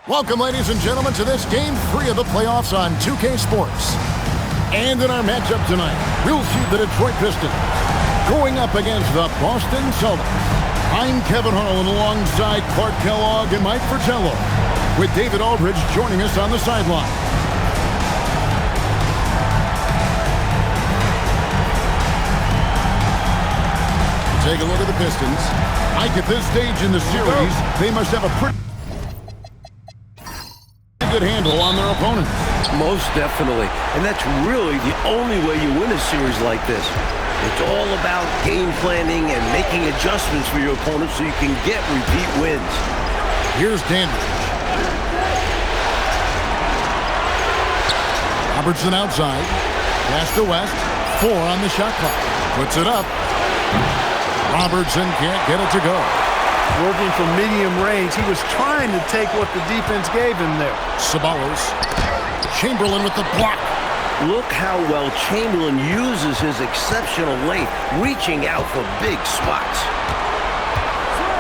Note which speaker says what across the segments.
Speaker 1: Welcome, ladies and gentlemen, to this Game 3 of the playoffs on 2K Sports. And in our matchup tonight, we'll see the Detroit Pistons going up against the Boston Celtics. I'm Kevin Harlan alongside Clark Kellogg and Mike Fratello, with David Aldridge joining us on the sideline. Take a look at the Pistons. Mike, at this stage in the series, they must have a pretty good handle on their opponents.
Speaker 2: Most definitely. And that's really the only way you win a series like this. It's all about game planning and making adjustments for your opponent so you can get repeat wins.
Speaker 1: Here's Dandridge. Robertson outside. Pass to West. 4 on the shot clock. Puts it up. Robertson can't get it to go.
Speaker 3: Working from medium range, he was trying to take what the defense gave him there.
Speaker 1: Ceballos. Chamberlain with the block.
Speaker 2: Look how well Chamberlain uses his exceptional length, reaching out for big spots.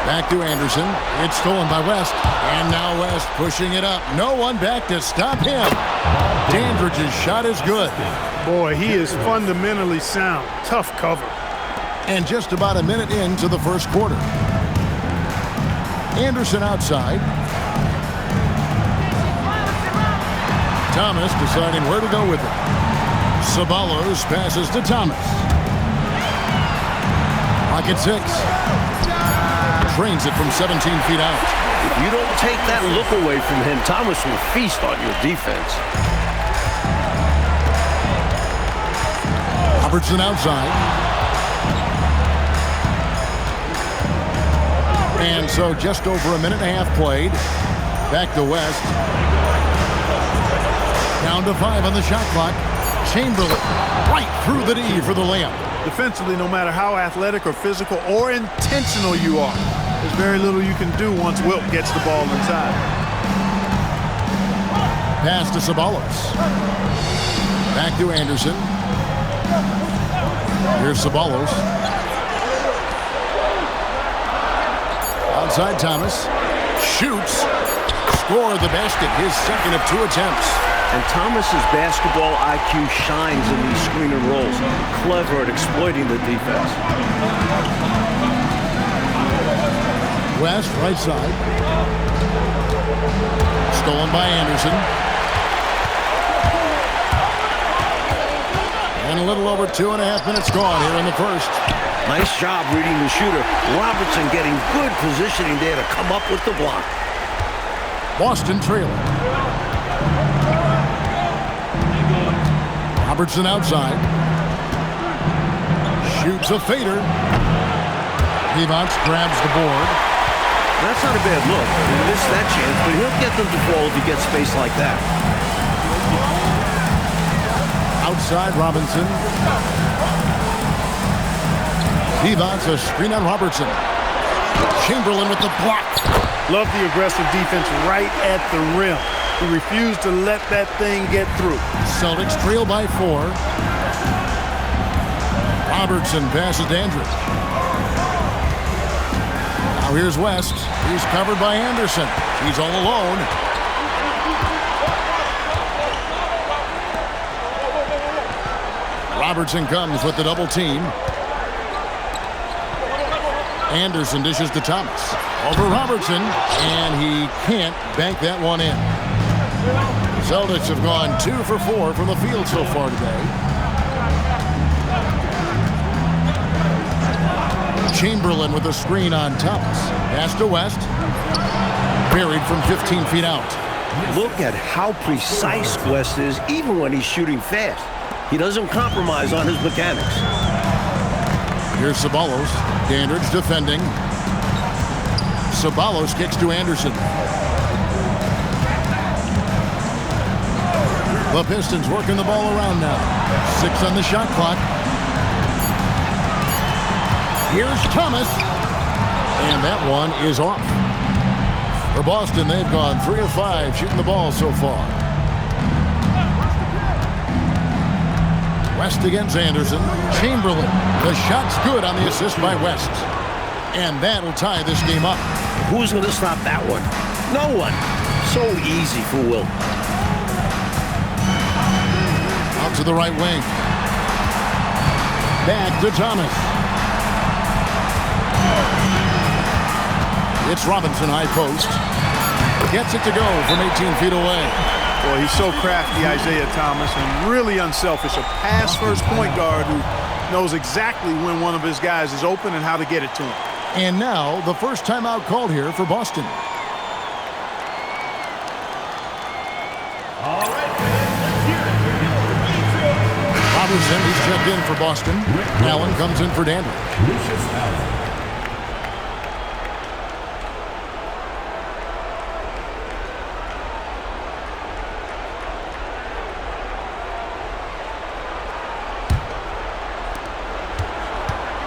Speaker 1: Back to Anderson. It's stolen by West. And now West pushing it up. No one back to stop him. Dandridge's shot is good.
Speaker 3: Boy, he is fundamentally sound. Tough cover.
Speaker 1: And just about a minute into the first quarter. Anderson outside. Thomas deciding where to go with it. Ceballos passes to Thomas. Pocket 6. Trains it from 17 feet out.
Speaker 2: If you don't take that look away from him, Thomas will feast on your defense.
Speaker 1: Robertson outside. And so just over a minute and a half played. Back to West. Down to 5 on the shot clock. Chamberlain right through the D for the layup.
Speaker 3: Defensively, no matter how athletic or physical or intentional you are, there's very little you can do once Wilt gets the ball inside.
Speaker 1: Pass to Ceballos. Back to Anderson. Here's Ceballos. Outside Thomas. Shoots. Scored the basket. His second of 2 attempts.
Speaker 2: And Thomas's basketball IQ shines in these screen and rolls. Clever at exploiting the defense.
Speaker 1: West, right side. Stolen by Anderson. And a little over 2.5 minutes gone here in the first.
Speaker 2: Nice job reading the shooter. Robertson getting good positioning there to come up with the block.
Speaker 1: Boston trailing. Robertson outside. Shoots a fader. Evans grabs the board.
Speaker 2: That's not a bad look. He missed that chance, but he'll get them to fall if he gets space like that.
Speaker 1: Outside Robinson. Evans a screen on Robertson. Chamberlain with the block.
Speaker 3: Love the aggressive defense right at the rim. He refused to let that thing get through.
Speaker 1: Celtics trail by 4. Robertson passes Dandridge. Now here's West. He's covered by Anderson. He's all alone. Robertson comes with the double team. Anderson dishes to Thomas. Over Robertson, and he can't bank that one in. Celtics have gone 2 for 4 from the field so far today. Chamberlain with a screen on Thomas. Pass to West. Buried from 15 feet out.
Speaker 2: Look at how precise West is, even when he's shooting fast. He doesn't compromise on his mechanics.
Speaker 1: Here's Ceballos. Dandridge defending. Ceballos kicks to Anderson. The Pistons working the ball around now. 6 on the shot clock. Here's Thomas. And that one is off. For Boston, they've gone 3 of 5 shooting the ball so far. West against Anderson. Chamberlain. The shot's good on the assist by West. And that'll tie this game up.
Speaker 2: Who's going to stop that one? No one. So easy for Wilt.
Speaker 1: Out to the right wing. Back to Thomas. It's Robinson, high post. Gets it to go from 18 feet away.
Speaker 3: Boy, he's so crafty, Isaiah Thomas, and really unselfish. A pass-first point guard who knows exactly when one of his guys is open and how to get it to him.
Speaker 1: And now, the first timeout called here for Boston. Robertson, he's checked in for Boston. Allen comes in for Dandridge.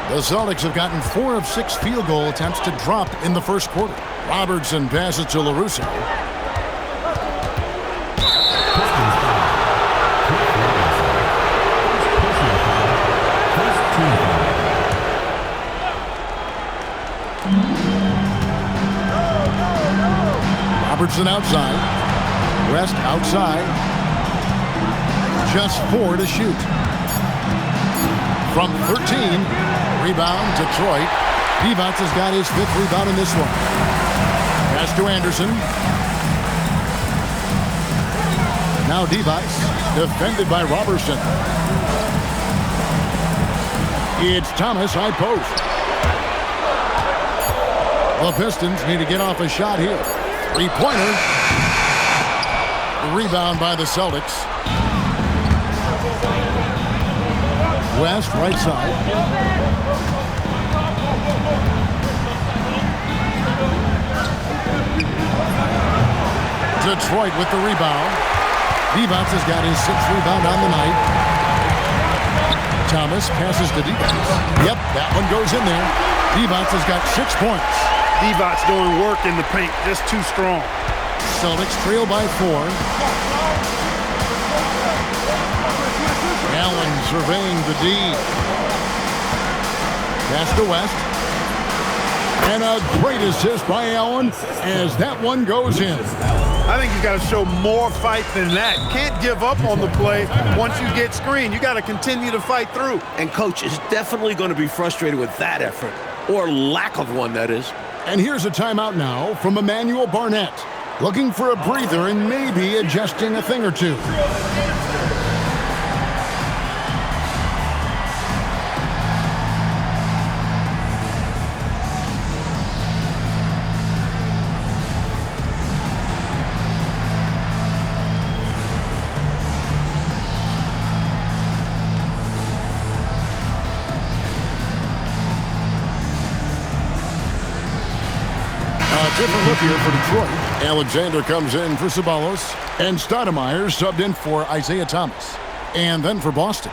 Speaker 1: The Celtics have gotten 4 of 6 field goal attempts to drop in the first quarter. Robertson passes to LaRusso. Robertson outside. West outside. Just 4 to shoot. From 13. Rebound, Detroit. Divac has got his 5th rebound in this one. Pass to Anderson. Now Divac, defended by Robertson. It's Thomas, high post. The Pistons need to get off a shot here. Three-pointer. Rebound by the Celtics. West, right side. Detroit with the rebound. Divac has got his 6th rebound on the night. Thomas passes to Divac. Yep, that one goes in there. Divac has got 6 points.
Speaker 3: Divac doing work in the paint, just too strong.
Speaker 1: Celtics trail by 4. Allen surveying the D. Pass to West. And a great assist by Allen as that one goes in.
Speaker 3: I think you've got to show more fight than that. Can't give up on the play once you get screened. You got to continue to fight through.
Speaker 2: And coach is definitely going to be frustrated with that effort, or lack of one, that is.
Speaker 1: And here's a timeout now from Emmanuel Barnett, looking for a breather and maybe adjusting a thing or two. Different look here for Detroit. Alexander comes in for Ceballos, and Stoudemire subbed in for Isaiah Thomas. And then for Boston,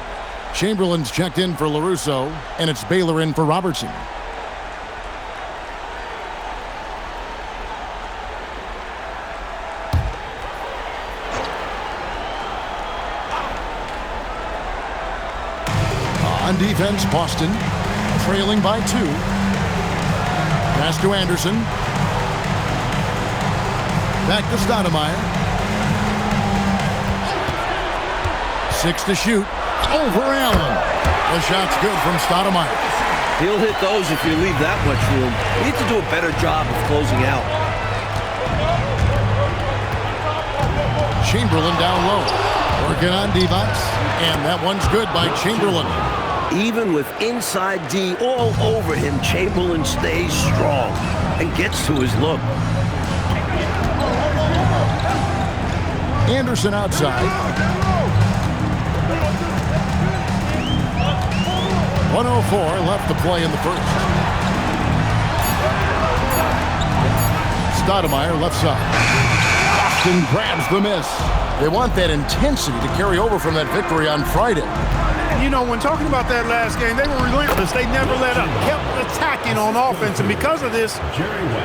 Speaker 1: Chamberlain's checked in for LaRusso, and it's Baylor in for Robertson. On defense, Boston trailing by 2. Pass to Anderson. Back to Stoudemire. 6 to shoot. Over Allen. The shot's good from Stoudemire.
Speaker 2: He'll hit those if you leave that much room. You need to do a better job of closing out.
Speaker 1: Chamberlain down low. Working on Divac. And that one's good by Chamberlain.
Speaker 2: Even with inside D all over him, Chamberlain stays strong and gets to his look.
Speaker 1: Anderson outside. 1:04 left to play in the first. Stoudemire left side. Boston grabs the miss. They want that intensity to carry over from that victory on Friday.
Speaker 3: And you know, when talking about that last game, they were relentless. They never let up, kept attacking on offense. And because of this,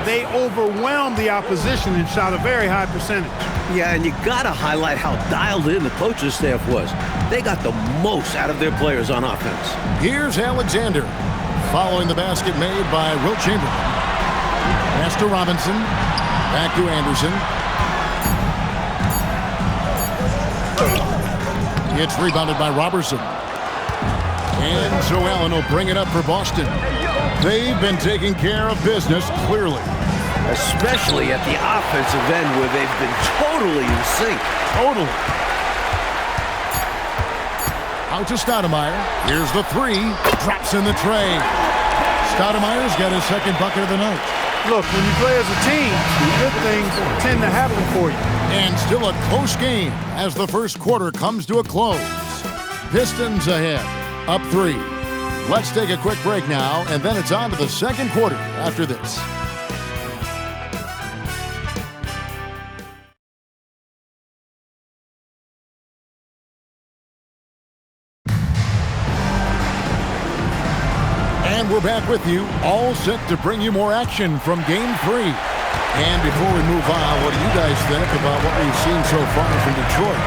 Speaker 3: they overwhelmed the opposition and shot a very high percentage.
Speaker 2: Yeah, and you got to highlight how dialed in the coaching staff was. They got the most out of their players on offense.
Speaker 1: Here's Alexander following the basket made by Wilt Chamberlain. Pass to Robinson. Back to Anderson. It's rebounded by Robertson. And so Allen will bring it up for Boston. They've been taking care of business, clearly.
Speaker 2: Especially at the offensive end where they've been totally in sync.
Speaker 1: Totally. Out to Stoudemire. Here's the three. Drops in the tray. Stoudemire's got his second bucket of the night.
Speaker 3: Look, when you play as a team, good things tend to happen for you.
Speaker 1: And still a close game as the first quarter comes to a close. Pistons ahead, up 3. Let's take a quick break now, and then it's on to the second quarter after this. And we're back with you, all set to bring you more action from Game 3. And before we move on, what do you guys think about what we've seen so far from Detroit?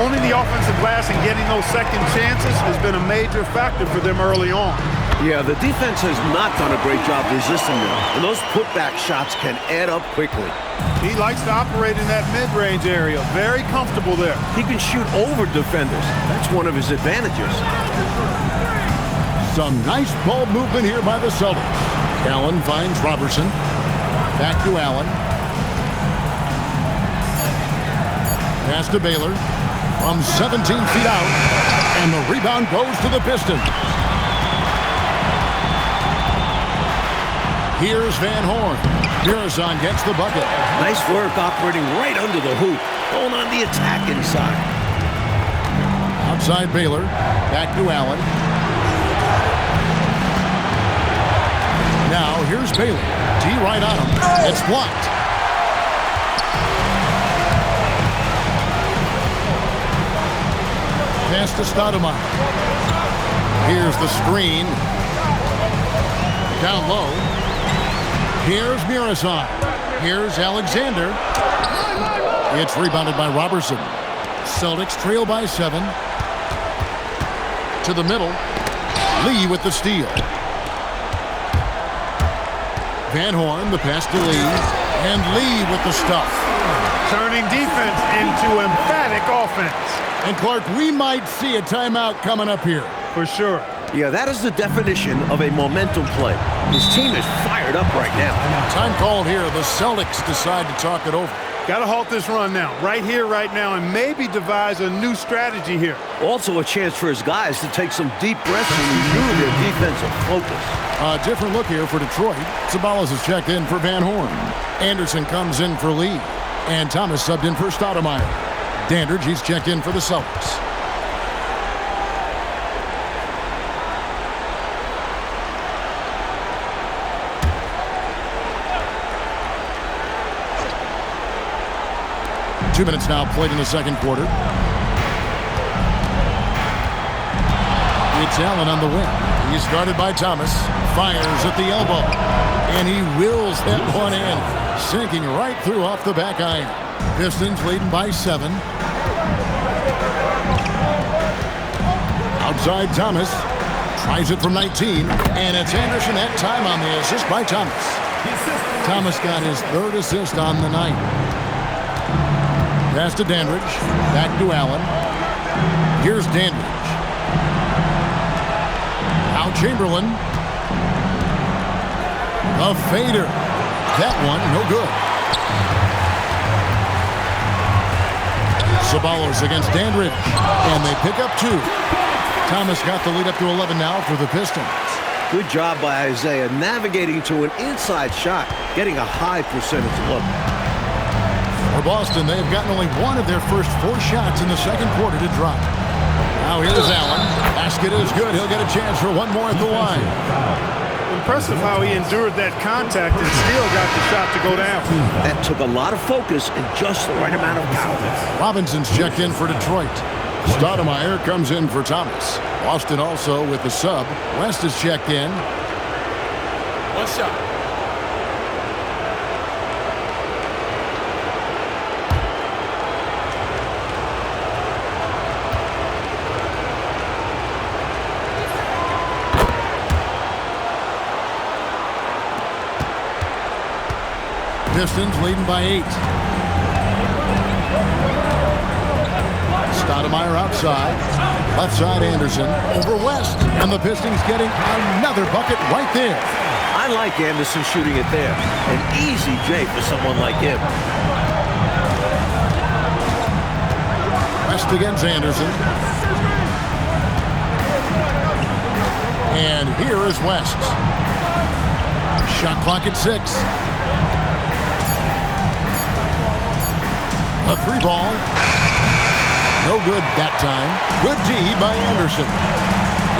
Speaker 3: Owning the offensive glass and getting those second chances has been a major factor for them early on.
Speaker 2: Yeah, the defense has not done a great job resisting them, and those putback shots can add up quickly.
Speaker 3: He likes to operate in that mid-range area. Very comfortable there.
Speaker 2: He can shoot over defenders. That's one of his advantages.
Speaker 1: Some nice ball movement here by the Celtics. Allen finds Robertson. Back to Allen. Pass to Baylor. From 17 feet out. And the rebound goes to the Pistons. Here's Van Horn. Mirazon gets the bucket.
Speaker 2: Nice work operating right under the hoop. Going on the attack inside.
Speaker 1: Outside Baylor. Back to Allen. Now here's Baylor. D right on him. It's blocked. Pass to Stoudemire. Here's the screen. Down low. Here's Mirazon. Here's Alexander. It's rebounded by Robertson. Celtics trail by 7. To the middle. Lee with the steal. Van Horn, the pass to Lee. And Lee with the stuff.
Speaker 3: Turning defense into emphatic offense.
Speaker 1: And Clark, we might see a timeout coming up here.
Speaker 3: For sure.
Speaker 2: Yeah, that is the definition of a momentum play. His team is fired up right now.
Speaker 1: Time called here. The Celtics decide to talk it over.
Speaker 3: Got to halt this run now. Right here, right now, and maybe devise a new strategy here.
Speaker 2: Also a chance for his guys to take some deep breaths and renew their defensive focus.
Speaker 1: A different look here for Detroit. Sabalas has checked in for Van Horn. Anderson comes in for Lee. And Thomas subbed in for Stoudemire. Dandridge, he's checked in for the Celtics. Two minutes now played in the second quarter. It's Allen on the wing. He's guarded by Thomas. Fires at the elbow. And he wills that one in. Sinking right through off the back iron. Pistons leading by 7. Outside Thomas. Tries it from 19. And it's Anderson that time on the assist by Thomas. Thomas got his 3rd assist on the night. Pass to Dandridge. Back to Allen. Here's Dandridge. Now Chamberlain. A fader. That one, no good. Sabalos against Dandridge. And they pick up 2. Thomas got the lead up to 11 now for the Pistons.
Speaker 2: Good job by Isaiah navigating to an inside shot, getting a high percentage look.
Speaker 1: For Boston, they've gotten only 1 of their first 4 shots in the second quarter to drop. Now here's Allen. Basket is good. He'll get a chance for one more at the line.
Speaker 3: Impressive how he endured that contact and still got the shot to go down.
Speaker 2: That took a lot of focus and just the right amount of power.
Speaker 1: Robinson's checked in for Detroit. Stoudemire comes in for Thomas. Boston also with the sub. West is checked in. What's up? Pistons leading by 8. Stoudemire outside. Left side Anderson over West. And the Pistons getting another bucket right there.
Speaker 2: I like Anderson shooting it there. An easy J for someone like him.
Speaker 1: West against Anderson. And here is West. Shot clock at 6. A 3-ball. No good that time. Good D by Anderson.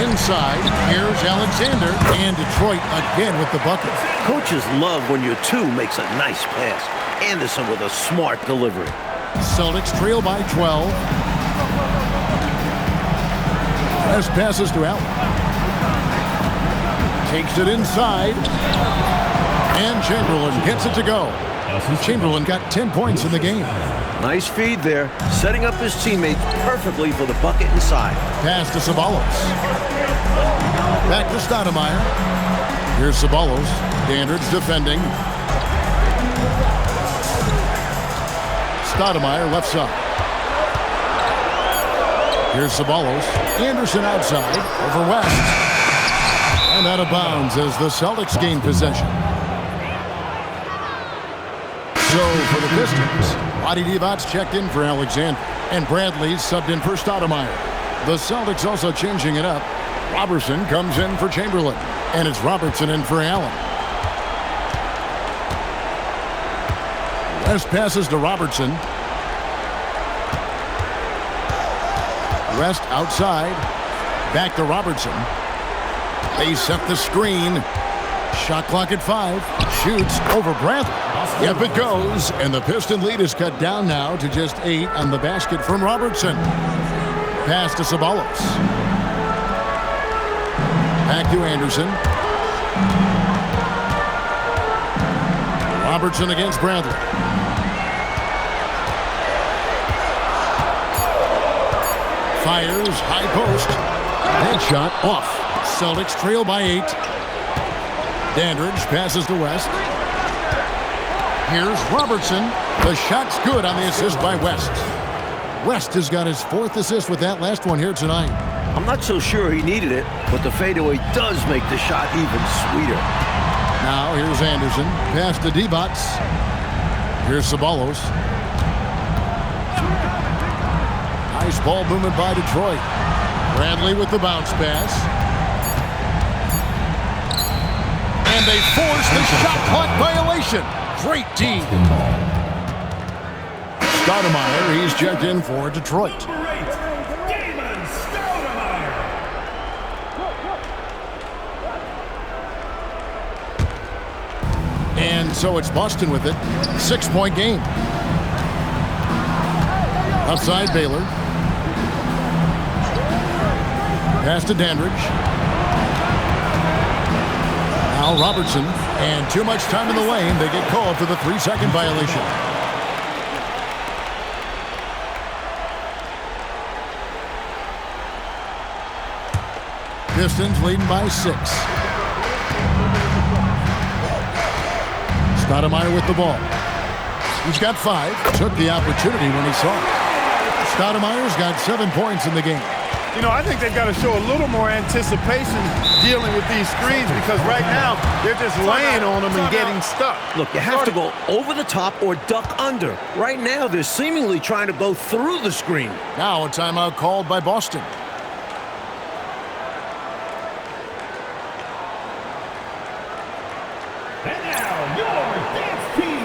Speaker 1: Inside, here's Alexander. And Detroit again with the bucket.
Speaker 2: Coaches love when your 2 makes a nice pass. Anderson with a smart delivery.
Speaker 1: Celtics trail by 12. West passes to Allen. Takes it inside. And Chamberlain gets it to go. Chamberlain got 10 points in the game.
Speaker 2: Nice feed there, setting up his teammates perfectly for the bucket inside.
Speaker 1: Pass to Ceballos. Back to Stoudemire. Here's Ceballos. Dandridge defending. Stoudemire left side. Here's Ceballos. Anderson outside. Over West. And out of bounds as the Celtics gain possession. So for the Pistons, Adi Divac checked in for Alexander, and Bradley subbed in for Stoudemire. The Celtics also changing it up. Robertson comes in for Chamberlain, and it's Robertson in for Allen. West passes to Robertson. West outside. Back to Robertson. They set the screen. Shot clock at 5. Shoots over Bradley. Yep, it goes. And the Piston lead is cut down now to just 8 on the basket from Robertson. Pass to Ceballos. Back to Anderson. Robertson against Bradley. Fires, high post. That shot off. Celtics trail by 8. Dandridge passes to West. Here's Robertson. The shot's good on the assist by West. West has got his 4th assist with that last one here tonight.
Speaker 2: I'm not so sure he needed it, but the fadeaway does make the shot even sweeter.
Speaker 1: Now here's Anderson. Pass to Divac. Here's Ceballos. Nice ball movement by Detroit. Bradley with the bounce pass. And they force the shot clock violation. Great team. Stoudemire, he's checked in for Detroit. And so it's Boston with it. 6-point game. Outside Baylor. Pass to Dandridge. Now Robertson. And too much time in the lane. They get called for the 3-second violation. Pistons leading by 6. Stoudemire with the ball. He's got 5. Took the opportunity when he saw it. Stoudemire's got 7 points in the game.
Speaker 3: You know, I think they've got to show a little more anticipation dealing with these screens because right now they're just laying on them and getting stuck.
Speaker 2: Look, you have to go over the top or duck under. Right now, they're seemingly trying to go through the screen.
Speaker 1: Now a timeout called by Boston.
Speaker 4: And now, your dance team.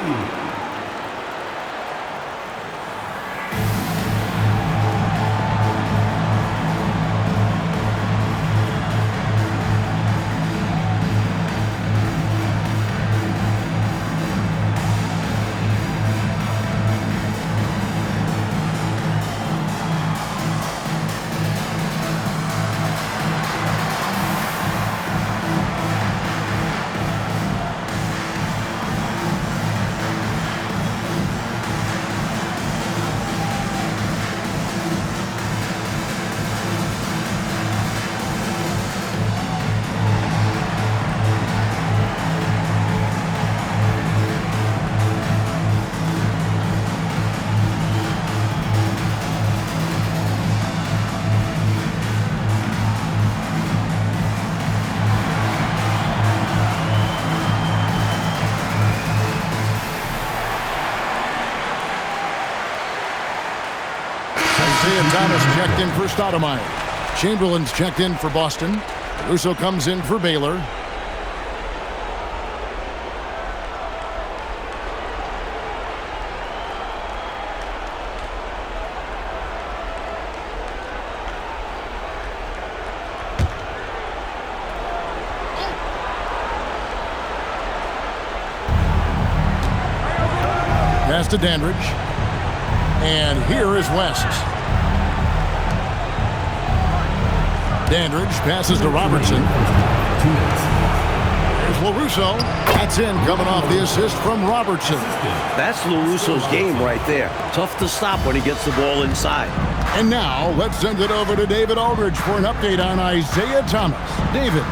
Speaker 1: Isaiah Thomas checked in for Stoudemire. Chamberlain's checked in for Boston. Russo comes in for Baylor. Pass to Dandridge. And here is West. Dandridge passes to Robertson. There's LaRusso. That's in, coming off the assist from Robertson.
Speaker 2: That's LaRusso's game right there. Tough to stop when he gets the ball inside.
Speaker 1: And now, let's send it over to David Aldridge for an update on Isaiah Thomas. David.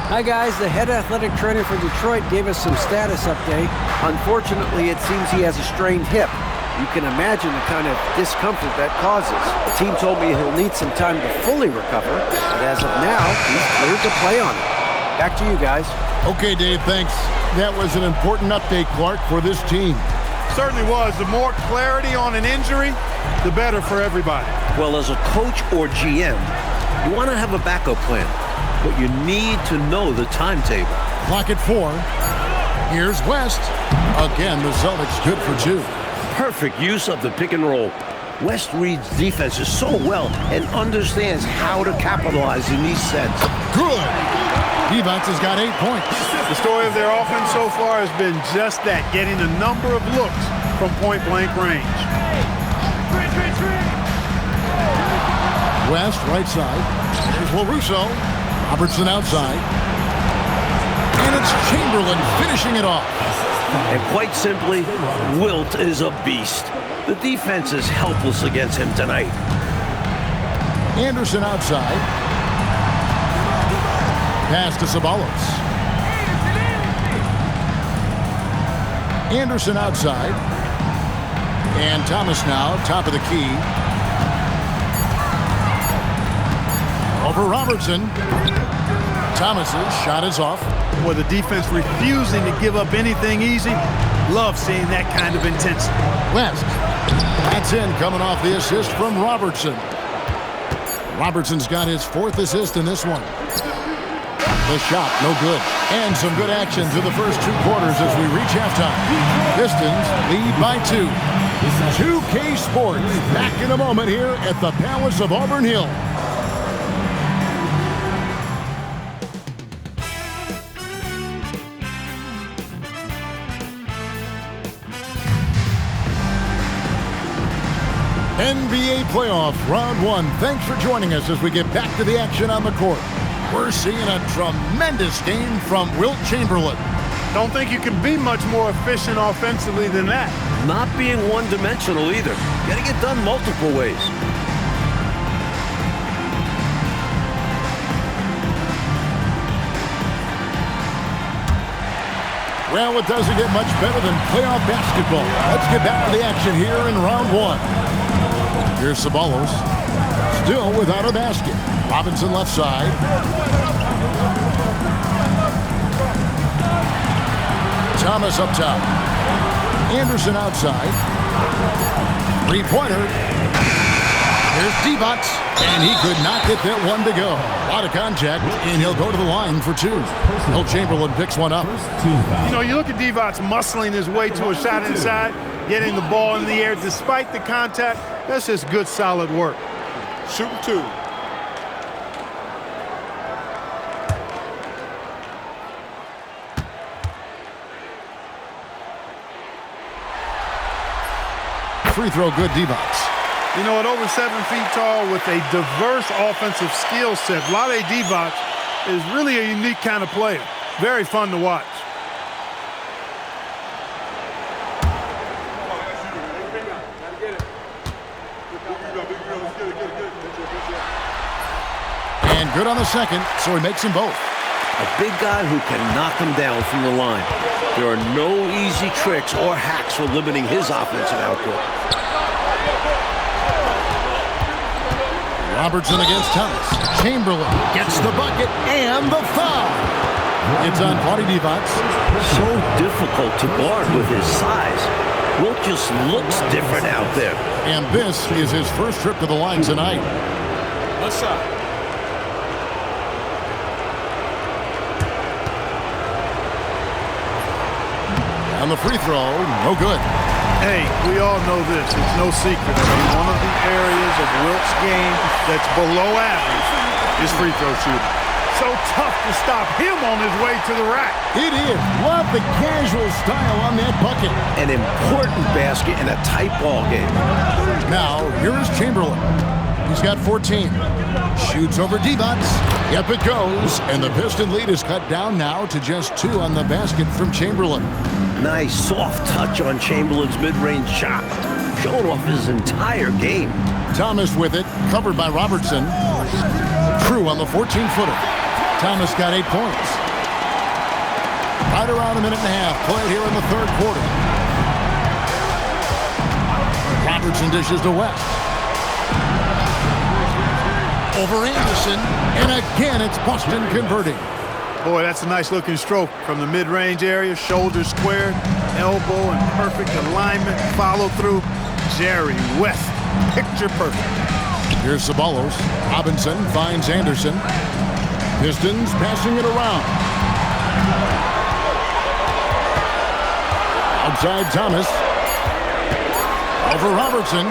Speaker 5: Hi guys, the head athletic trainer for Detroit gave us some status update. Unfortunately, it seems he has a strained hip. You can imagine the kind of discomfort that causes. The team told me he'll need some time to fully recover, but as of now, he's cleared to play on it. Back to you guys.
Speaker 1: Okay, Dave, thanks. That was an important update, Clark, for this team.
Speaker 3: Certainly was. The more clarity on an injury, the better for everybody.
Speaker 2: Well, as a coach or GM, you want to have a backup plan, but you need to know the timetable.
Speaker 1: Clock at 4. Here's West. Again, the Celtics good for 2.
Speaker 2: Perfect use of the pick and roll. West reads defenses so well and understands how to capitalize in these sets.
Speaker 1: Good. Divac has got 8 points.
Speaker 3: The story of their offense so far has been just that, getting a number of looks from point-blank range.
Speaker 1: West, right side. There's LaRusso. Robertson outside. And it's Chamberlain finishing it off.
Speaker 2: And quite simply, Wilt is a beast. The defense is helpless against him tonight.
Speaker 1: Anderson outside. Pass to Ceballos. Anderson outside. And Thomas now, top of the key. Over Robertson. Thomas's shot is off.
Speaker 3: With the defense refusing to give up anything easy, love seeing that kind of intensity.
Speaker 1: West. That's in, coming off the assist from Robertson. Robertson's got his 4th assist in this one. The shot, no good. And some good action through the first 2 quarters as we reach halftime. Pistons lead by 2. 2K Sports back in a moment here at the Palace of Auburn Hill. NBA playoff round 1. Thanks for joining us as we get back to the action on the court. We're seeing a tremendous game from Wilt Chamberlain.
Speaker 3: Don't think you can be much more efficient offensively than that.
Speaker 2: Not being one-dimensional either. Got to get done multiple ways.
Speaker 1: Well, it doesn't get much better than playoff basketball. Let's get back to the action here in round 1. Here's Ceballos, still without a basket. Robinson left side. Thomas up top. Anderson outside. 3-pointer. Here's Divac, and he could not get that one to go. A lot of contact, and he'll go to the line for 2. Wilt Chamberlain picks one up.
Speaker 3: You know, you look at Divac muscling his way to a shot inside, getting the ball in the air despite the contact. That's just good, solid work. Shooting 2.
Speaker 1: Free throw good, Divac.
Speaker 3: You know, at over 7 feet tall with a diverse offensive skill set, Vlade Divac is really a unique kind of player. Very fun to watch.
Speaker 1: And good on the second, so he makes them both.
Speaker 2: A big guy who can knock him down from the line. There are no easy tricks or hacks for limiting his offensive output.
Speaker 1: Robertson against Thomas. Chamberlain gets the bucket and the foul. It's on Vlade Divac.
Speaker 2: So difficult to guard with his size. Wilt just looks different out there.
Speaker 1: And this is his first trip to the line tonight.
Speaker 4: A shot.
Speaker 1: On the free throw, no good.
Speaker 3: Hey, we all know this. It's no secret. One of the areas of Wilt's game that's below average is free throw shooting. So tough to stop him on his way to the rack.
Speaker 1: It is. Love the casual style on that bucket.
Speaker 2: An important basket in a tight ball game.
Speaker 1: Now, here is Chamberlain. He's got 14. Shoots over D-Bots. Yep, it goes. And the Piston lead is cut down now to just 2 on the basket from Chamberlain.
Speaker 2: Nice soft touch on Chamberlain's mid-range shot. Showing off his entire game.
Speaker 1: Thomas with it, covered by Robertson. True on the 14-footer. Thomas got 8 points. Right around a minute and a half played here in the third quarter. Robertson dishes to West. Over Anderson, and again it's Boston converting.
Speaker 3: Boy, that's a nice looking stroke from the mid-range area. Shoulder squared, elbow in perfect alignment, follow through. Jerry West, picture perfect.
Speaker 1: Here's Ceballos. Robinson finds Anderson. Pistons passing it around. Outside Thomas. Over Robertson.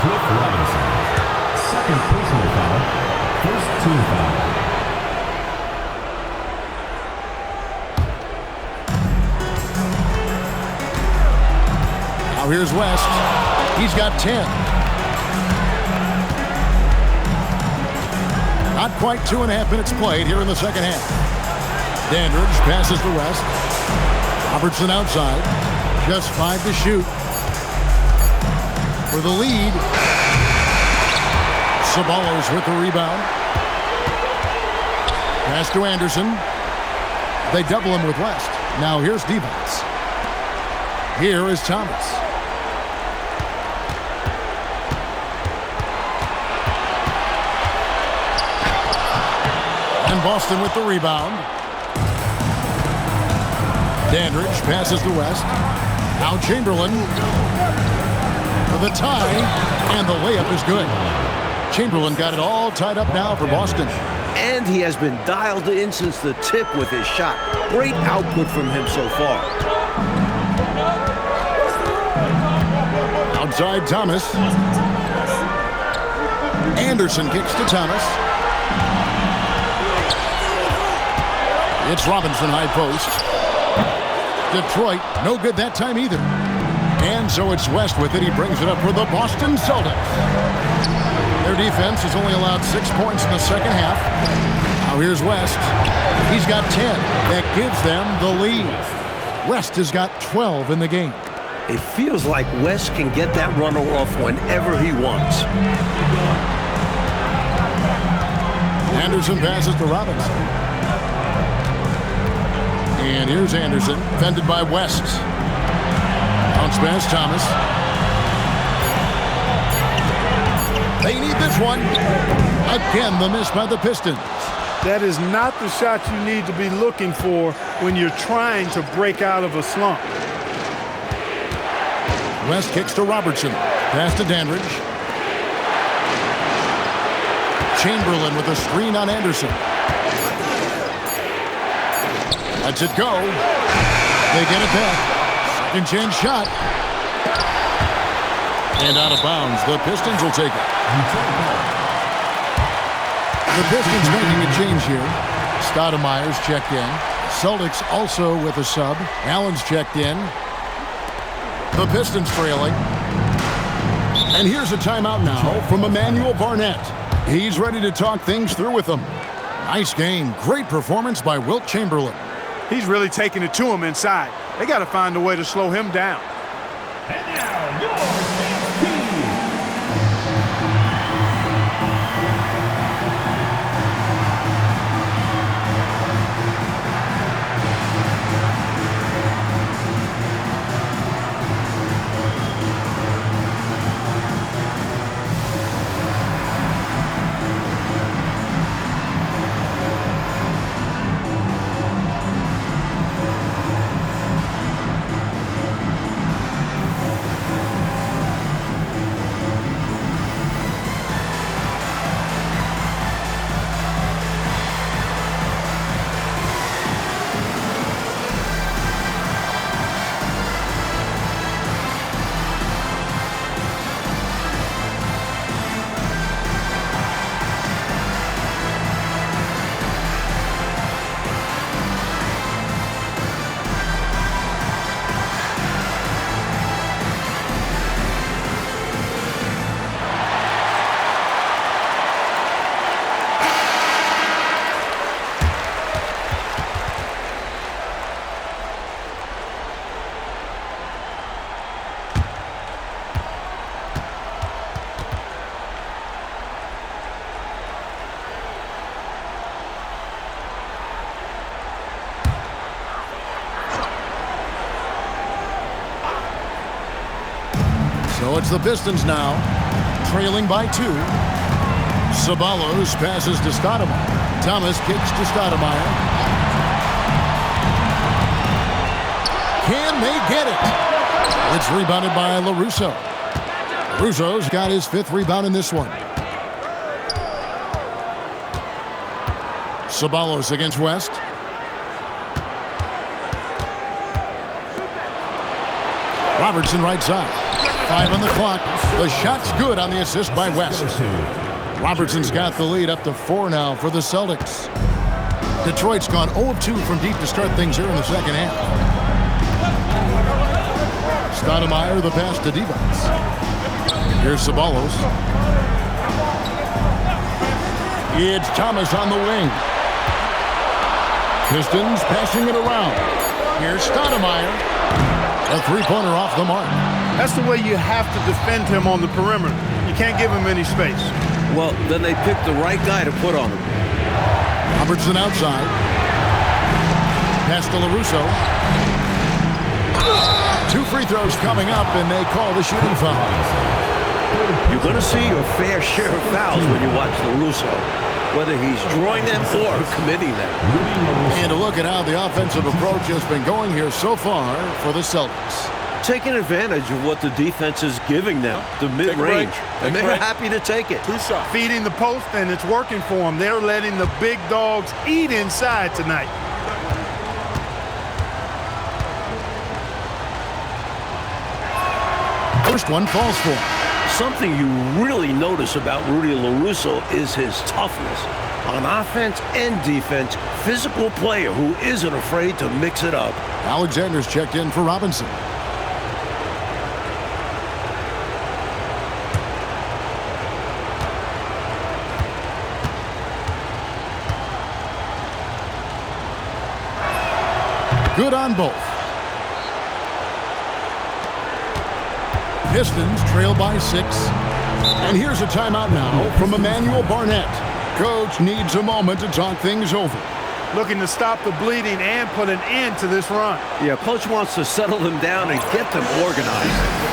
Speaker 4: Cliff Robinson. Second personal foul. First team foul.
Speaker 1: Now here's West. He's got 10. Not quite 2.5 minutes played here in the second half. Dandridge passes to West. Robertson outside. Just 5 to shoot. For the lead. Ceballos with the rebound. Pass to Anderson. They double him with West. Now here's Devons. Here is Thomas. And Boston with the rebound. Dandridge passes to West. Now Chamberlain for the tie, and the layup is good. Chamberlain got it all tied up now for Boston.
Speaker 2: And he has been dialed in since the tip with his shot. Great output from him so far.
Speaker 1: Outside Thomas. Anderson kicks to Thomas. It's Robinson high post. Detroit, no good that time either. And so it's West with it. He brings it up for the Boston Celtics. Their defense has only allowed 6 points in the second half. Now here's West. He's got 10. That gives them the lead. West has got 12 in the game.
Speaker 2: It feels like West can get that runner off whenever he wants.
Speaker 1: Anderson passes to Robinson. And here's Anderson, fended by West. Bounce pass, Thomas. They need this one. Again, the miss by the Pistons.
Speaker 3: That is not the shot you need to be looking for when you're trying to break out of a slump.
Speaker 1: West kicks to Robertson. Pass to Dandridge. Chamberlain with a screen on Anderson. Lets it go. They get it back. Second chance shot. And out of bounds. The Pistons will take it. The Pistons making a change here. Stoudemire's checked in. Celtics also with a sub. Allen's checked in. The Pistons trailing. And here's a timeout now from Emmanuel Barnett. He's ready to talk things through with them. Nice game. Great performance by Wilt Chamberlain.
Speaker 3: He's really taking it to him inside. They got to find a way to slow him down.
Speaker 4: And now, your dance team.
Speaker 1: So it's the Pistons now, trailing by 2. Ceballos passes to Stoudemire. Thomas kicks to Stoudemire. Can they get it? It's rebounded by LaRusso. LaRusso's got his 5th rebound in this one. Ceballos against West. Robertson right side. 5 on the clock. The shot's good on the assist by West. Robertson's got the lead up to 4 now for the Celtics. Detroit's gone 0 of 2 from deep to start things here in the second half. Stoudemire, the pass to Divac. Here's Ceballos. It's Thomas on the wing. Pistons passing it around. Here's Stoudemire. A 3-pointer off the mark.
Speaker 3: That's the way you have to defend him on the perimeter. You can't give him any space.
Speaker 2: Well, then they picked the right guy to put on him.
Speaker 1: Robertson outside. Pass to LaRusso. 2 free throws coming up, and they call the shooting foul.
Speaker 2: You're going to see your fair share of fouls when you watch LaRusso, whether he's drawing them or committing them.
Speaker 1: And to look at how the offensive approach has been going here so far for the Celtics.
Speaker 2: Taking advantage of what the defense is giving them, the mid-range, and they're happy to take it.
Speaker 3: Feeding the post, and it's working for them. They're letting the big dogs eat inside tonight.
Speaker 1: First one falls for him.
Speaker 2: Something you really notice about Rudy LaRusso is his toughness. On offense and defense, physical player who isn't afraid to mix it up.
Speaker 1: Alexander's checked in for Robinson. Good on both. Pistons trail by 6. And here's a timeout now from Emmanuel Barnett. Coach needs a moment to talk things over.
Speaker 3: Looking to stop the bleeding and put an end to this run.
Speaker 2: Yeah, Coach wants to settle them down and get them organized.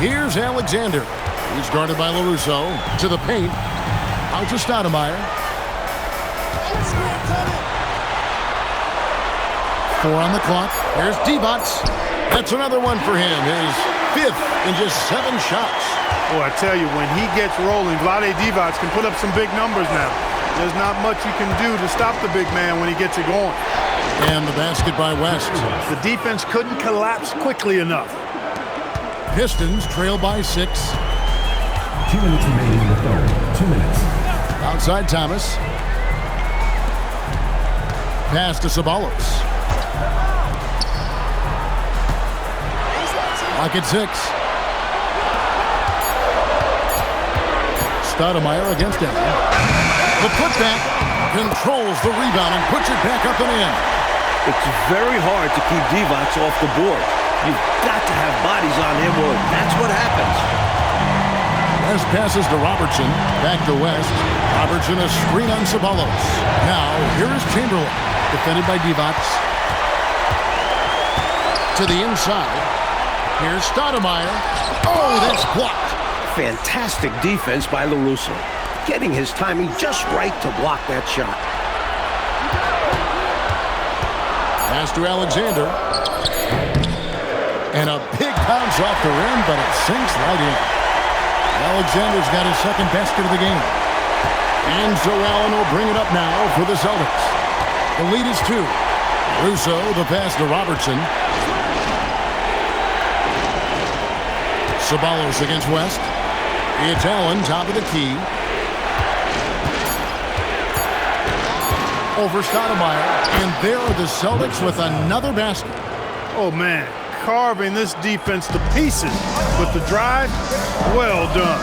Speaker 1: Here's Alexander. He's guarded by LaRusso. To the paint. Out to Stoudemire. 4 on the clock. Here's Divac. That's another one for him. His 5th in just 7 shots.
Speaker 3: Boy, I tell you, when he gets rolling, Vlade Divac can put up some big numbers now. There's not much you can do to stop the big man when he gets it going.
Speaker 1: And the basket by West.
Speaker 3: The defense couldn't collapse quickly enough.
Speaker 1: Pistons trail by 6.
Speaker 4: 2 minutes remaining in the third. 2 minutes.
Speaker 1: Outside Thomas. Pass to Ceballos. Lock at 6. Stoudemire against him. The putback controls the rebound and puts it back up and in.
Speaker 2: It's very hard to keep Divac off the board. You've got to have bodies on him or that's what happens.
Speaker 1: West passes to Robertson. Back to West. Robertson a screen on Ceballos. Now, here is Chamberlain. Defended by Divac. To the inside. Here's Stoudemire. Oh, that's blocked.
Speaker 2: Fantastic defense by LaRusso. Getting his timing just right to block that shot.
Speaker 1: Pass to Alexander. And a big bounce off the rim, but it sinks right in. Alexander's got his second basket of the game. And so Allen will bring it up now for the Celtics. The lead is 2. Russo, the pass to Robertson. Ceballos against West. It's Allen, top of the key. Over Stoudemire. And there are the Celtics with another basket.
Speaker 3: Oh, man. Carving this defense to pieces. But the drive, well done.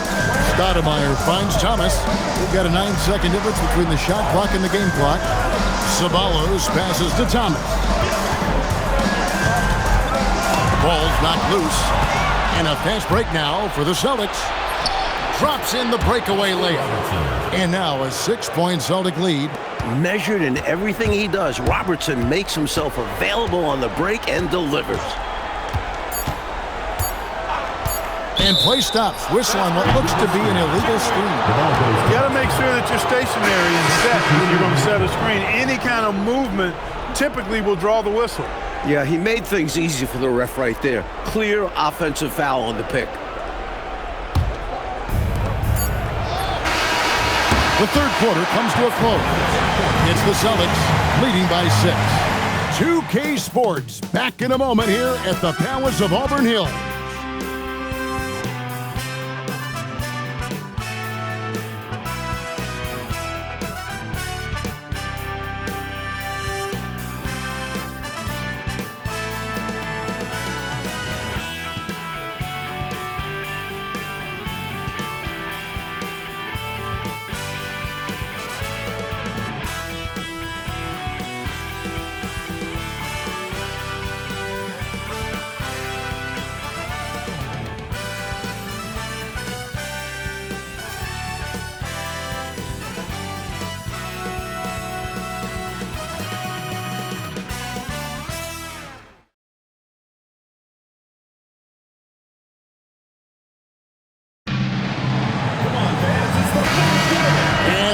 Speaker 1: Stoudemire finds Thomas. We've got a 9-second difference between the shot clock and the game clock. Ceballos passes to Thomas. Ball's knocked loose. And a fast break now for the Celtics. Drops in the breakaway layup. And now a 6-point Celtic lead.
Speaker 2: Measured in everything he does, Robertson makes himself available on the break and delivers.
Speaker 1: And play stops. Whistle on what looks to be an illegal screen.
Speaker 3: You got to make sure that you're stationary and set when you're going to set a screen. Any kind of movement typically will draw the whistle.
Speaker 2: Yeah, he made things easy for the ref right there. Clear offensive foul on the pick.
Speaker 1: The third quarter comes to a close. It's the Celtics leading by 6. 2K Sports back in a moment here at the Palace of Auburn Hills.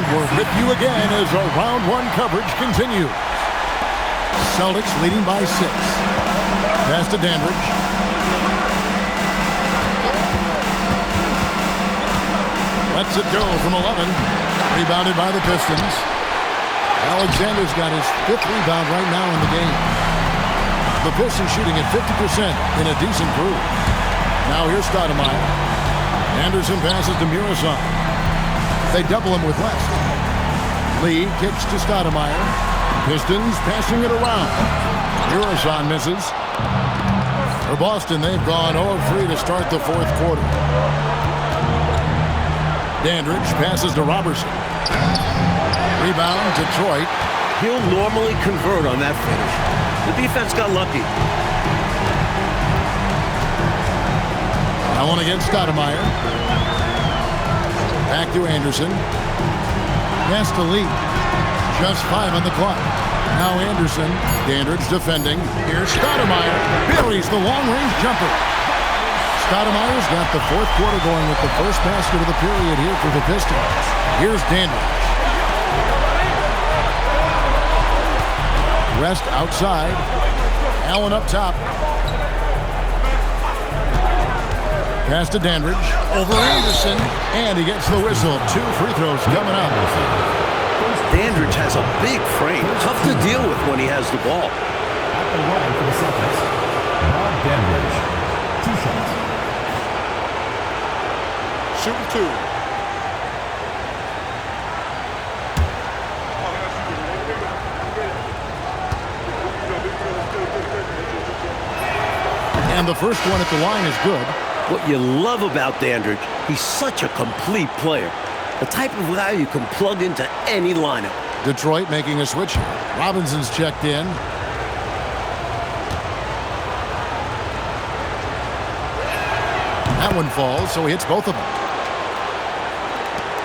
Speaker 1: We're with you again as our round 1 coverage continues. Celtics leading by 6. Pass to Dandridge. Lets it go from 11. Rebounded by the Pistons. Alexander's got his 5th rebound right now in the game. The Pistons shooting at 50% in a decent groove. Now here's Stoudemire. Anderson passes to Murasov. They double him with West. Lee kicks to Stoudemire. Pistons passing it around. Murasov misses. For Boston, they've gone 0-3 to start the 4th quarter. Dandridge passes to Robertson. Rebound, Detroit.
Speaker 2: He'll normally convert on that finish. The defense got lucky.
Speaker 1: Allen against Stoudemire. Back to Anderson. Pass to Lee. Just 5 on the clock. Now Anderson. Dandridge defending. Here's Stoudemire. Buries the long-range jumper. Stoudemire's got the 4th quarter going with the first basket of the period here for the Pistons. Here's Dandridge. West outside. Allen up top. Pass to Dandridge. Over Anderson. And he gets the whistle. 2 free throws coming up.
Speaker 2: Dandridge has a big frame. Tough to deal with when he has the ball.
Speaker 4: At the line for the Celtics, Bob Dandridge. 2 shots.
Speaker 3: Shooting 2.
Speaker 1: And the first one at the line is good.
Speaker 2: What you love about Dandridge, he's such a complete player. The type of guy you can plug into any lineup.
Speaker 1: Detroit making a switch here. Robinson's checked in. That one falls, so he hits both of them.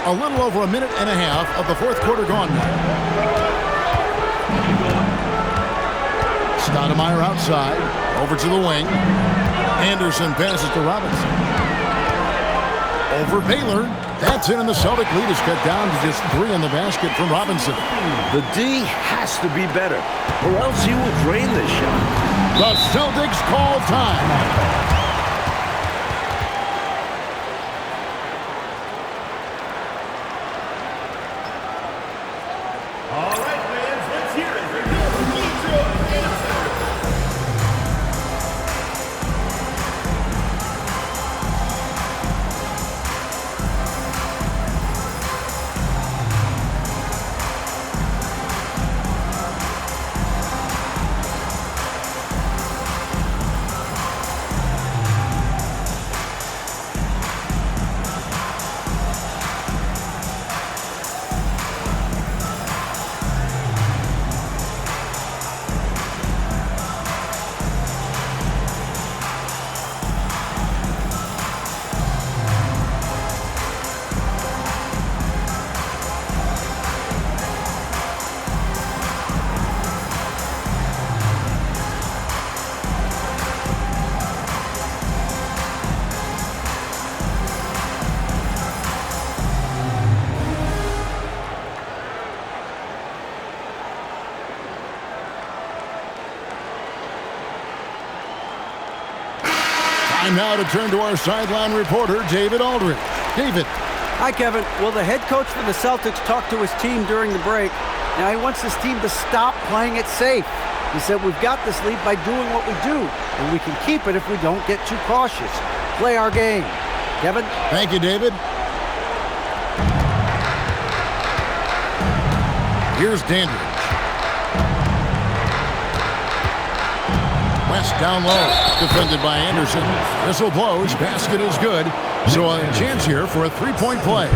Speaker 1: A little over a minute and a half of the fourth quarter gone now. Stoudemire outside. Over to the wing. Anderson passes to Robinson. Over Baylor. That's in, and the Celtic lead is cut down to just 3 in the basket from Robinson.
Speaker 2: The D has to be better, or else he will drain this shot.
Speaker 1: The Celtics call time. Time now to turn to our sideline reporter, David Aldridge. David.
Speaker 5: Hi, Kevin. Well, the head coach for the Celtics talked to his team during the break. Now he wants his team to stop playing it safe. He said, we've got this lead by doing what we do, and we can keep it if we don't get too cautious. Play our game. Kevin?
Speaker 1: Thank you, David. Here's Dandridge. West down low, defended by Anderson. Whistle blows, basket is good. So a chance here for a three-point play.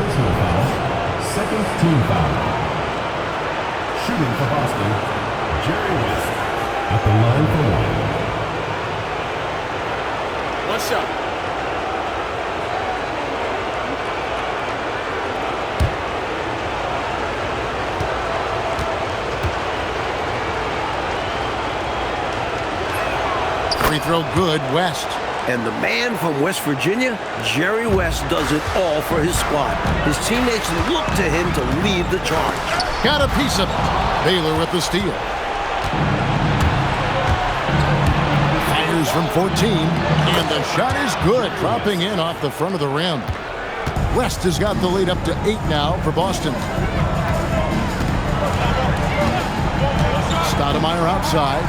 Speaker 4: Second team foul. Shooting for Boston, Jerry West at the line for one.
Speaker 6: One shot.
Speaker 1: Free throw good, West.
Speaker 2: And the man from West Virginia, Jerry West, does it all for his squad. His teammates look to him to lead the charge.
Speaker 1: Got a piece of it. Baylor with the steal. Fires from 14, and the shot is good, dropping in off the front of the rim. West has got the lead up to 8 now for Boston. Stoudemire outside.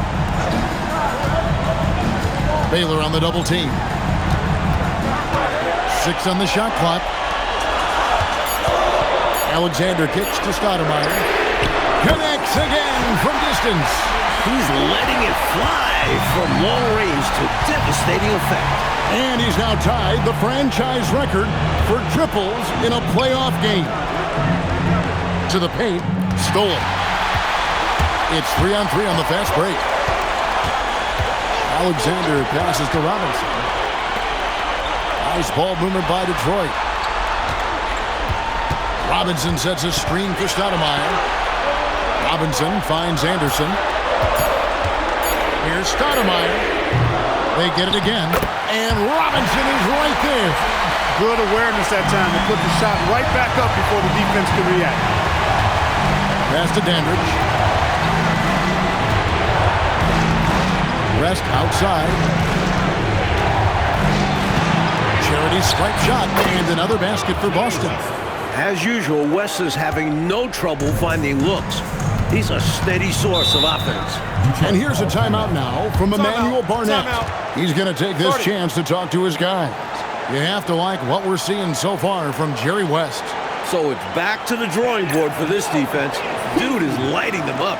Speaker 1: Baylor on the double team. 6 on the shot clock. Alexander kicks to Stoudemire. Connects again from distance.
Speaker 2: He's letting it fly from long range to devastating effect.
Speaker 1: And he's now tied the franchise record for triples in a playoff game. To the paint, stolen. It's 3-on-3 on the fast break. Alexander passes to Robinson. Nice ball movement by Detroit. Robinson sets a screen for Stoudemire. Robinson finds Anderson. Here's Stoudemire. They get it again. And Robinson is right there.
Speaker 3: Good awareness that time to put the shot right back up before the defense could react.
Speaker 1: Pass to Dandridge. Rest outside. Charity stripe shot and another basket for Boston.
Speaker 2: As usual, West is having no trouble finding looks. He's a steady source of offense.
Speaker 1: And here's a timeout now from Emmanuel Barnett. He's going to take this chance to talk to his guys. You have to like what we're seeing so far from Jerry West.
Speaker 2: So it's back to the drawing board for this defense. Dude is lighting them up.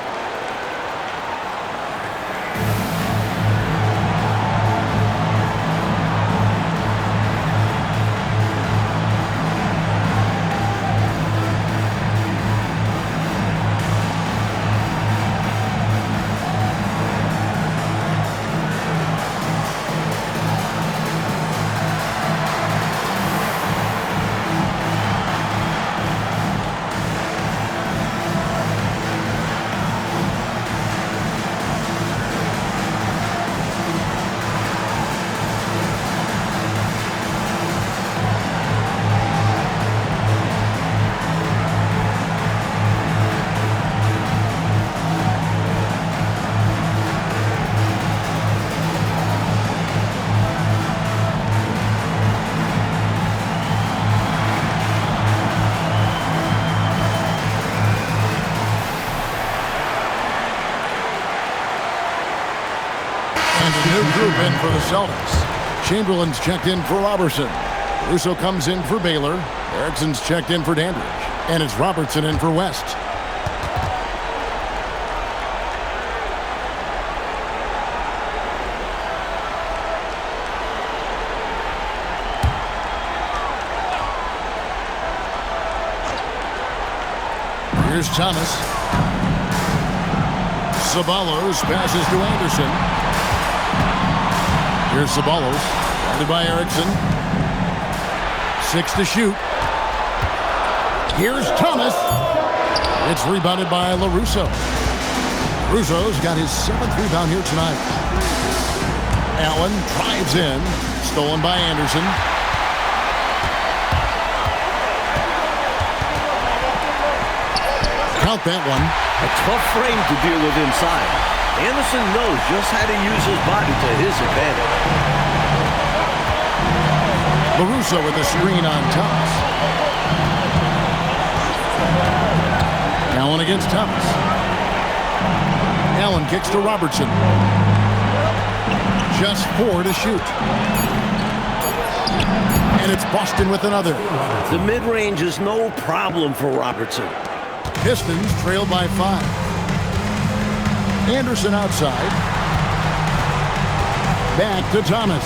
Speaker 1: Celtics. Chamberlain's checked in for Robertson. Russo comes in for Baylor. Erickson's checked in for Dandridge. And it's Robertson in for West. Here's Thomas. Ceballos passes to Anderson. Here's Ceballos. Guarded by Erickson. 6 to shoot. Here's Thomas. It's rebounded by LaRusso. Russo's got his 7th rebound here tonight. Allen drives in. Stolen by Anderson. Count that one.
Speaker 2: A tough frame to deal with inside. Anderson knows just how to use his body to his advantage.
Speaker 1: LaRusso with the screen on Thomas. Allen against Thomas. Allen kicks to Robertson. Just 4 to shoot. And it's Boston with another.
Speaker 2: The mid-range is no problem for Robertson.
Speaker 1: Pistons trailed by 5. Anderson outside. Back to Thomas.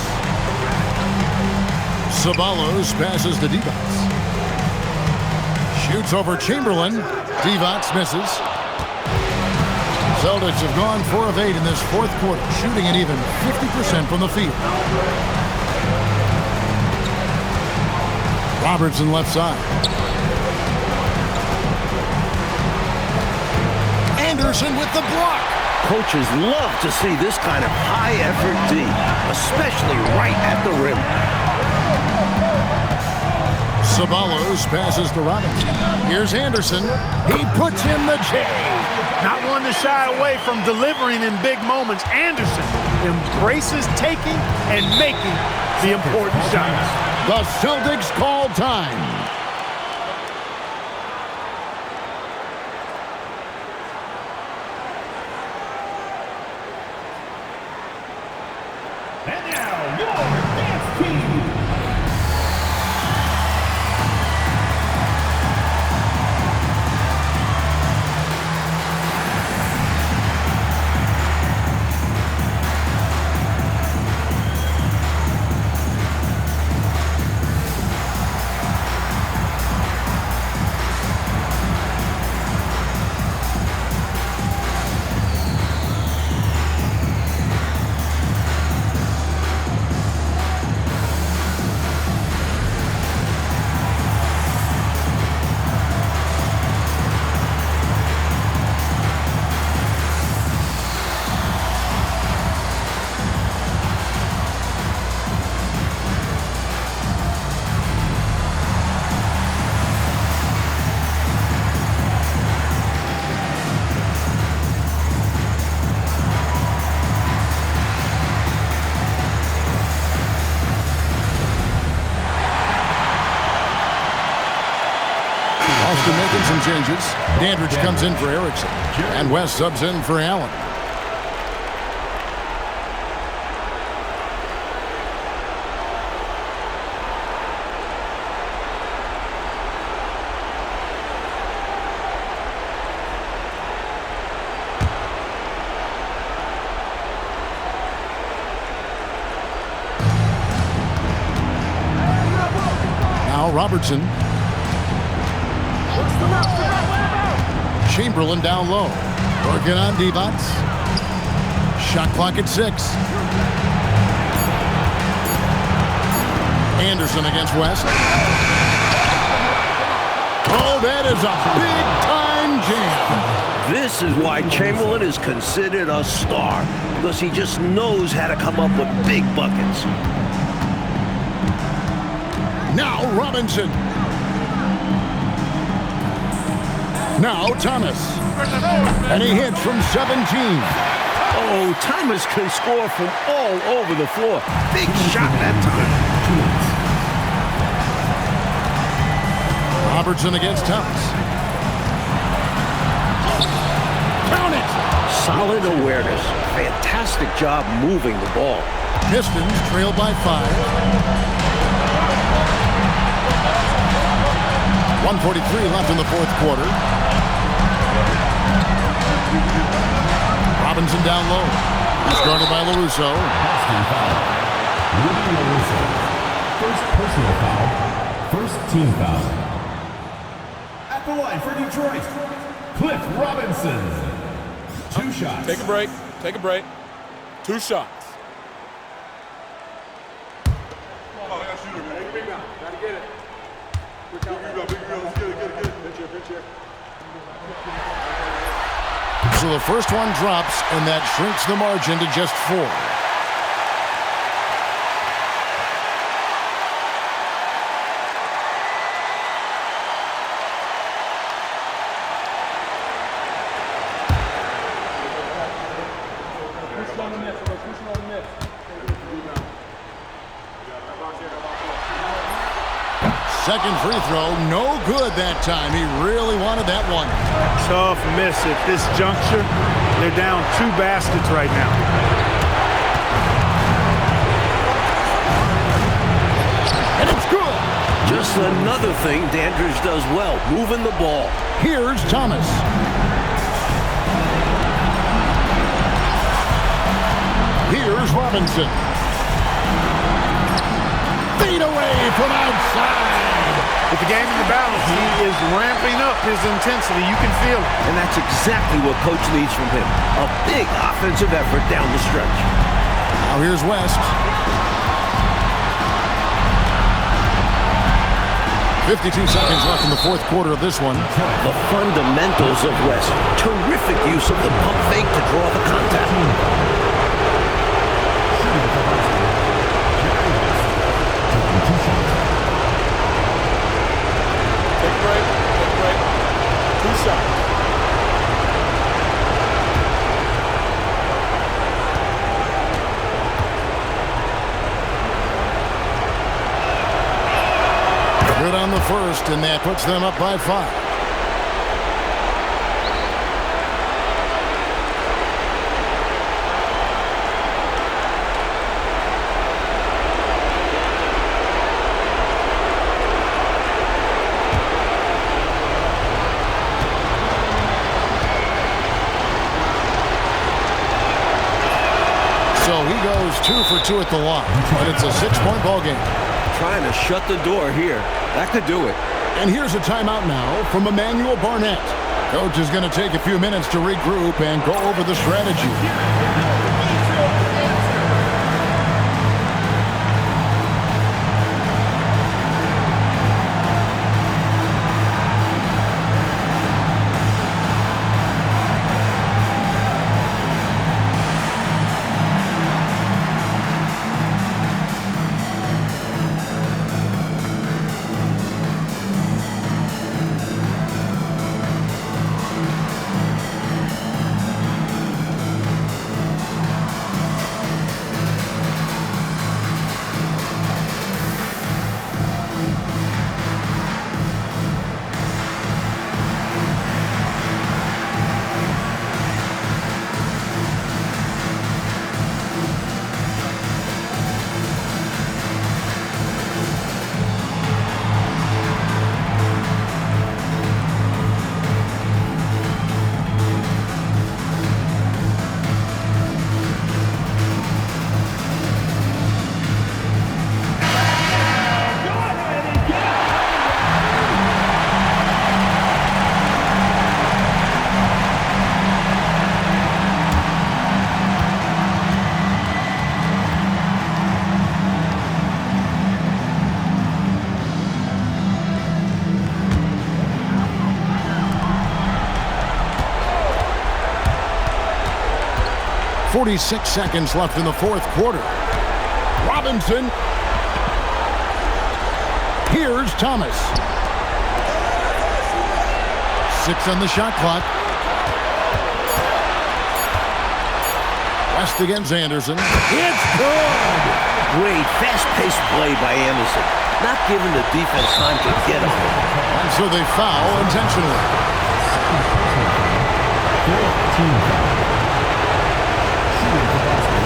Speaker 1: Ceballos passes to Divac. Shoots over Chamberlain. Divac misses. Celtics have gone 4 of 8 in this 4th quarter, shooting at even 50% from the field. Robertson left side. Anderson with the block.
Speaker 2: Coaches love to see this kind of high-effort D, especially right at the rim.
Speaker 1: Ceballos passes to Robinson. Here's Anderson. He puts in the J.
Speaker 3: Not one to shy away from delivering in big moments. Anderson embraces taking and making the important shots.
Speaker 1: The Celtics call time.
Speaker 4: And now, your dance team.
Speaker 1: Boston making some changes. Dandridge comes in for Erickson. And West subs in for Allen. Now Robertson. Chamberlain down low. Working on Divac. Shot clock at 6. Anderson against West. Oh, that is a big-time jam.
Speaker 2: This is why Chamberlain is considered a star, because he just knows how to come up with big buckets.
Speaker 1: Now Robinson. Now Thomas. And he hits from 17.
Speaker 2: Oh, Thomas can score from all over the floor. Big shot that time.
Speaker 1: Robertson against Thomas. Count it!
Speaker 2: Solid awareness. Fantastic job moving the ball.
Speaker 1: Pistons trail by 5. 1:43 left in the fourth quarter. Robinson down low. He's guarded by LaRusso.
Speaker 4: Rudy LaRusso. First personal foul. First team foul. At the line for Detroit, Cliff Robinson. 2 shots.
Speaker 6: Take a break. Take a break. 2 shots.
Speaker 1: So the first one drops, and that shrinks the margin to just 4. Second free throw, no good that time. He really wanted that one.
Speaker 3: Tough miss at this juncture. They're down 2 baskets right now.
Speaker 1: And it's good.
Speaker 2: Just another thing Dandridge does well, moving the ball.
Speaker 1: Here's Thomas. Here's Robinson. Fade away from outside.
Speaker 3: With the game in the balance, he is ramping up his intensity. You can feel it.
Speaker 2: And that's exactly what Coach needs from him. A big offensive effort down the stretch.
Speaker 1: Now here's West. 52 seconds left in the fourth quarter of this one.
Speaker 2: The fundamentals of West. Terrific use of the pump fake to draw the contact.
Speaker 6: Take a break. Take a break. 2 shots.
Speaker 1: Good on the first, and that puts them up by 5. So he goes 2 for 2 at the line, and it's a 6-point ball game.
Speaker 2: Trying to shut the door here. That could do it.
Speaker 1: And here's a timeout now from Emmanuel Barnett. Coach is going to take a few minutes to regroup and go over the strategy. .46 seconds left in the fourth quarter. Robinson. Here's Thomas. 6 on the shot clock. West against Anderson. It's good!
Speaker 2: Great, fast-paced play by Anderson. Not giving the defense time to get him.
Speaker 1: And so they foul intentionally.
Speaker 4: Team foul. Shooting for Boston.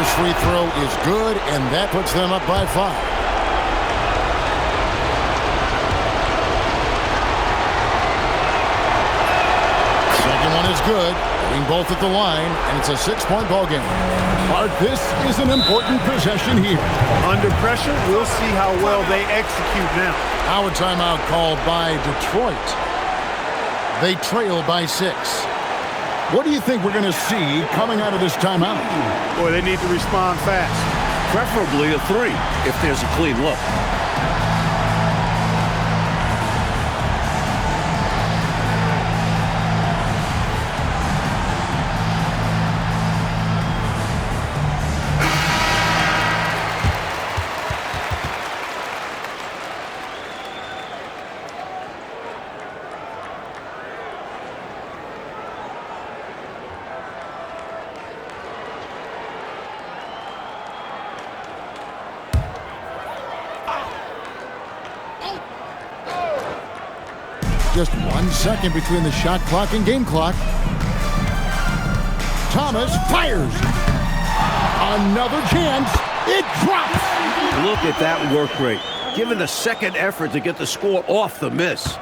Speaker 1: First free throw is good, and that puts them up by 5. Second one is good. Hitting both at the line, and it's a 6-point ball game. Bart, this is an important possession here.
Speaker 3: Under pressure, we'll see how well they execute now.
Speaker 1: Now a timeout called by Detroit. They trail by 6. What do you think we're going to see coming out of this timeout?
Speaker 3: Boy, they need to respond fast.
Speaker 2: Preferably a 3 if there's a clean look.
Speaker 1: Just 1 second between the shot clock and game clock. Thomas fires. Another chance. It drops.
Speaker 2: Look at that work rate. Given a second effort to get the score off the miss.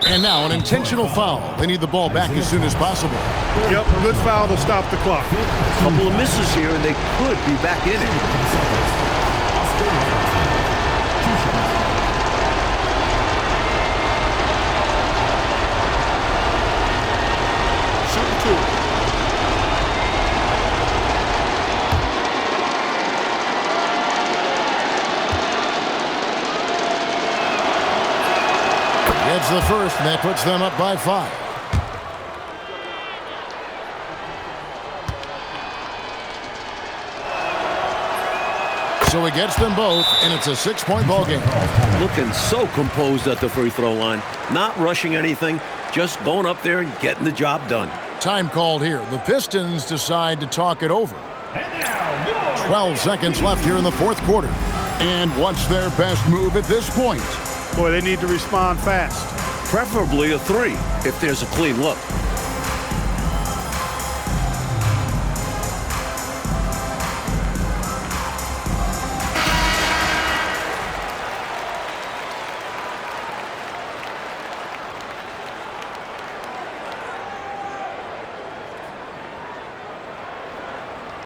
Speaker 1: And now an intentional foul. They need the ball back as soon as possible.
Speaker 3: Yep, good foul to stop the clock.
Speaker 2: A couple of misses here, and they could be back in it.
Speaker 1: It's the first, and that puts them up by 5. So he gets them both, and it's a 6-point ball game.
Speaker 2: Looking so composed at the free throw line. Not rushing anything, just going up there and getting the job done.
Speaker 1: Time called here. The Pistons decide to talk it over. 12 seconds left here in the fourth quarter. And what's their best move at this point?
Speaker 3: Boy, they need to respond fast.
Speaker 2: Preferably a 3 if there's a clean look.